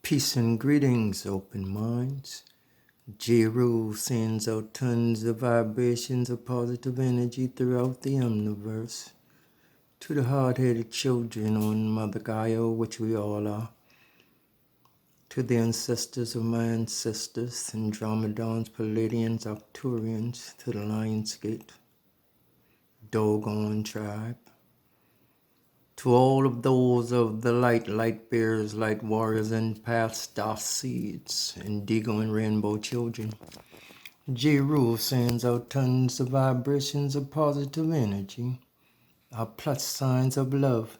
Peace and greetings, open minds. J-Rule sends out tons of vibrations of positive energy throughout the universe. To the hard-headed children on Mother Gaia, which we all are. To the ancestors of my ancestors, Andromedons, Palladians, Arcturians, to the Lion's Gate, Dogon tribe. To all of those of the light bearers, light warriors, and path star seeds, indigo and rainbow children. J-Rule sends out tons of vibrations of positive energy, our plus signs of love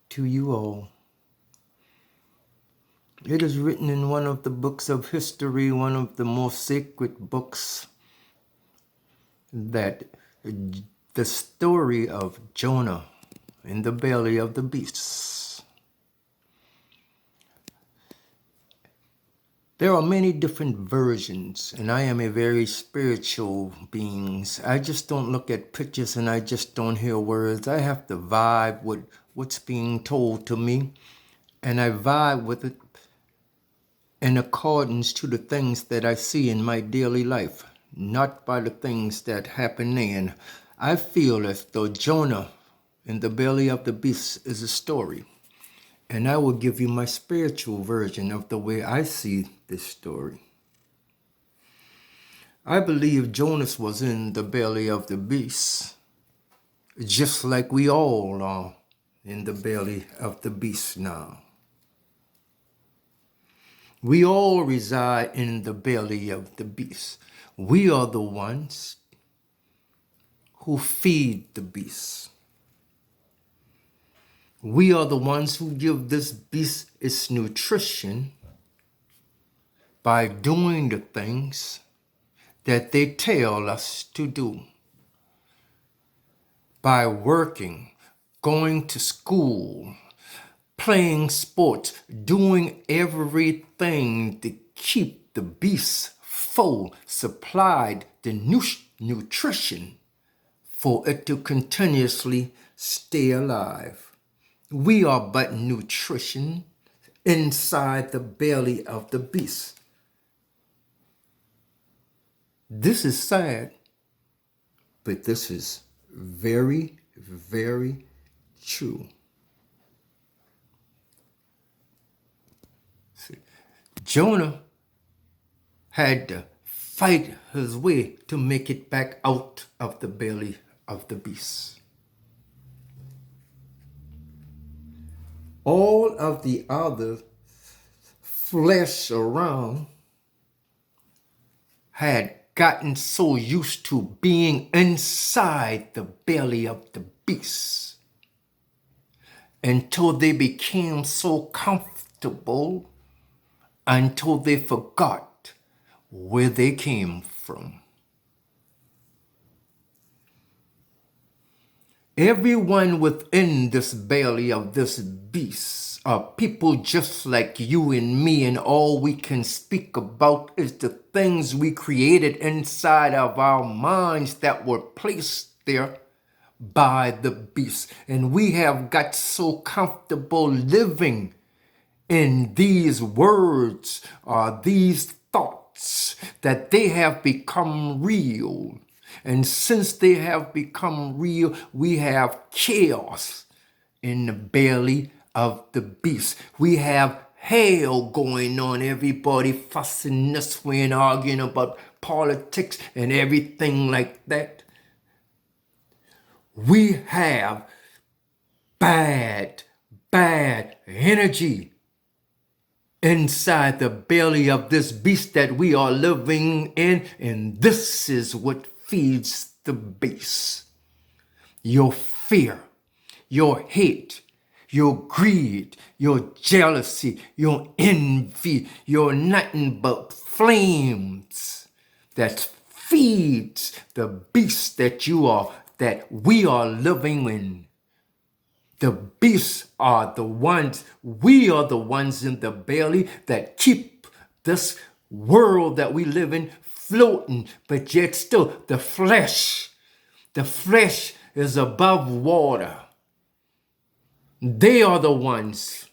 to you all. It is written in one of the books of history, one of the most sacred books, that the story of Jonah in the belly of the beasts. There are many different versions, and I am a very spiritual being. I just don't look at pictures and I just don't hear words. I have to vibe with what's being told to me, and I vibe with it in accordance to the things that I see in my daily life, not by the things that happen then. I feel as though Jonah in the belly of the beast is a story, and I will give you my spiritual version of the way I see this story. I believe Jonas was in the belly of the beast, just like we all are in the belly of the beast now. We all reside in the belly of the beast. We are the ones who feed the beast. We are the ones who give this beast its nutrition by doing the things that they tell us to do. By working, going to school, playing sports, doing everything to keep the beast full, supplied the nutrition for it to continuously stay alive. We are but nutrition inside the belly of the beast. This is sad, but this is very, very true. See, Jonah had to fight his way to make it back out of the belly of the beast. All of the other flesh around had gotten so used to being inside the belly of the beast until they became so comfortable until they forgot where they came from. Everyone within this belly of this beast are people just like you and me, and all we can speak about is the things we created inside of our minds that were placed there by the beast. And we have got so comfortable living in these words or these thoughts that they have become real. And since they have become real, we have chaos in the belly of the beast. We have hell going on, everybody fussing this way and arguing about politics and everything like that. We have bad energy inside the belly of this beast that we are living in, and this is what feeds the beast. Your fear, your hate, your greed, your jealousy, your envy, your nothing but flames that feeds the beast that we are living in. The beasts are the ones, we are the ones in the belly that keep this world that we live in floating, but yet still the flesh is above water. They are the ones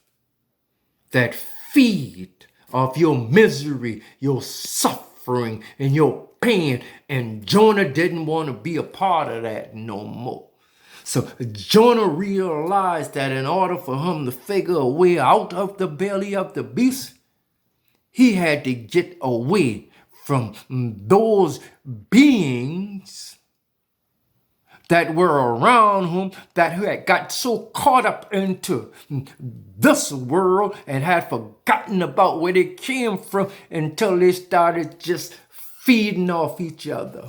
that feed of your misery, your suffering, and your pain. And Jonah didn't want to be a part of that no more. So Jonah realized that in order for him to figure a way out of the belly of the beast, he had to get away from those beings that were around him, that had got so caught up into this world and had forgotten about where they came from until they started just feeding off each other.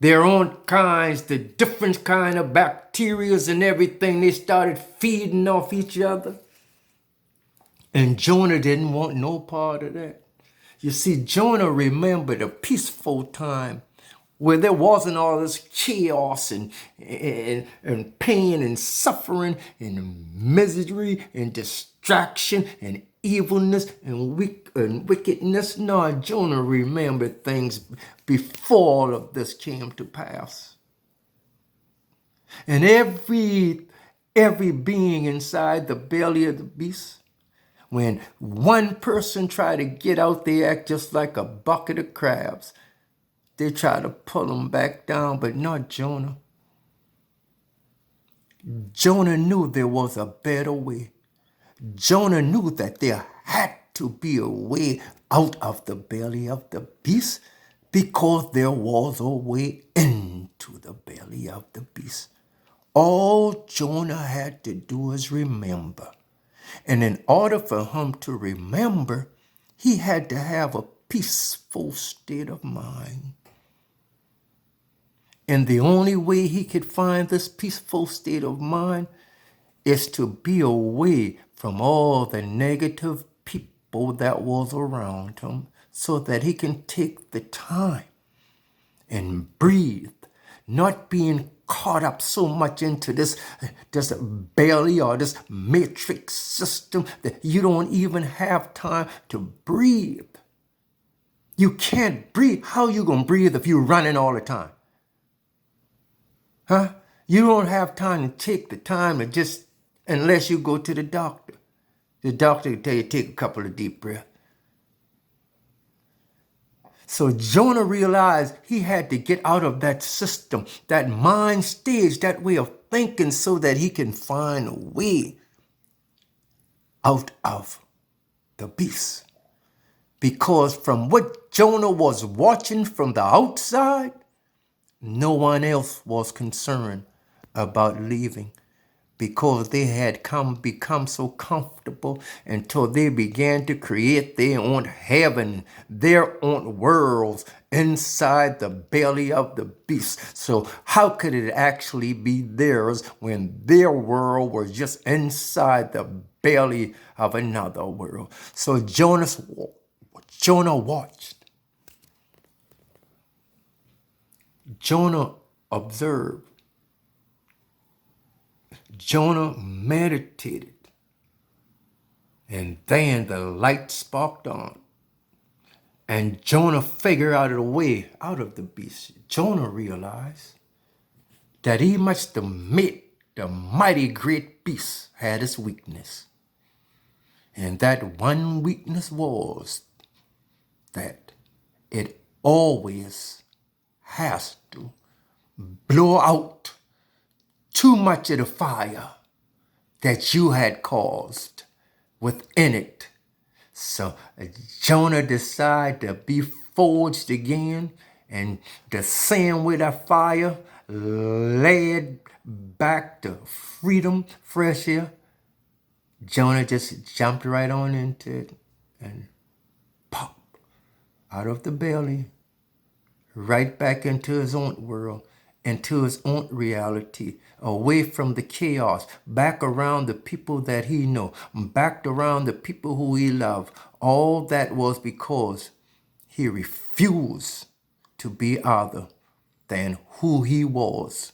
Their own kinds, the different kind of bacteria and everything, they started feeding off each other. And Jonah didn't want no part of that. You see, Jonah remembered a peaceful time where there wasn't all this chaos and pain and suffering and misery and distraction and evilness and wickedness. No, Jonah remembered things before all of this came to pass. And every being inside the belly of the beast, when one person tried to get out, they act just like a bucket of crabs. They try to pull them back down, but not Jonah. Jonah knew there was a better way. Jonah knew that there had to be a way out of the belly of the beast, because there was a way into the belly of the beast. All Jonah had to do is remember. And in order for him to remember, he had to have a peaceful state of mind. And the only way he could find this peaceful state of mind is to be away from all the negative people that was around him, so that he can take the time and breathe, not being caught up so much into this belly or this matrix system that you don't even have time to breathe. You can't breathe. How you gonna breathe if you're running all the time? Huh? You don't have time to take the time to just, unless you go to the doctor. The doctor will tell you to take a couple of deep breaths. So Jonah realized he had to get out of that system, that mind stage, that way of thinking, so that he can find a way out of the beast. Because from what Jonah was watching from the outside, no one else was concerned about leaving, because they had become so comfortable until they began to create their own heaven, their own worlds inside the belly of the beast. So how could it actually be theirs when their world was just inside the belly of another world? So Jonah watched. Jonah observed. Jonah meditated. And then the light sparked on. And Jonah figured out a way out of the beast. Jonah realized that he must admit the mighty great beast had its weakness. And that one weakness was that it always has to blow out too much of the fire that you had caused within it. So Jonah decided to be forged again, and the same with that fire led back to freedom, fresh air. Jonah just jumped right on into it and popped out of the belly, right back into his own world, into his own reality, away from the chaos, back around the people that he knew, back around the people who he loved. All that was because he refused to be other than who he was.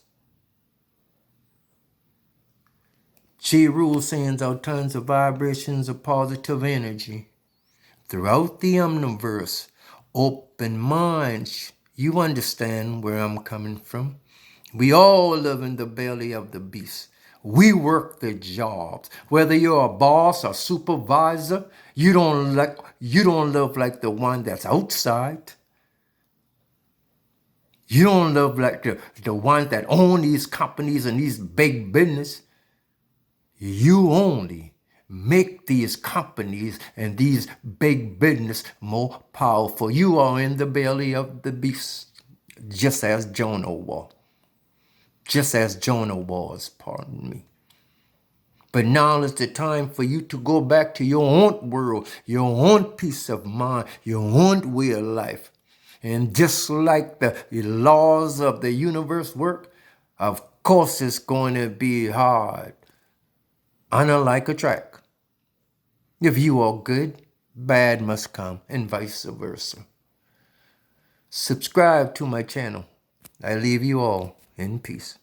G. Rule sends out tons of vibrations of positive energy throughout the universe. Open minds. You understand where I'm coming from. We all live in the belly of the beast. We work the jobs. Whether you're a boss or supervisor, you don't live like the one that's outside. You don't live like the ones that own these companies and these big business. You only make these companies and these big business more powerful. You are in the belly of the beast, just as Jonah was. Just as Jonah was, pardon me. But now is the time for you to go back to your own world, your own peace of mind, your own way of life. And just like the laws of the universe work, of course it's going to be hard. Unlike a track. If you are good, bad must come, and vice versa. Subscribe to my channel. I leave you all in peace.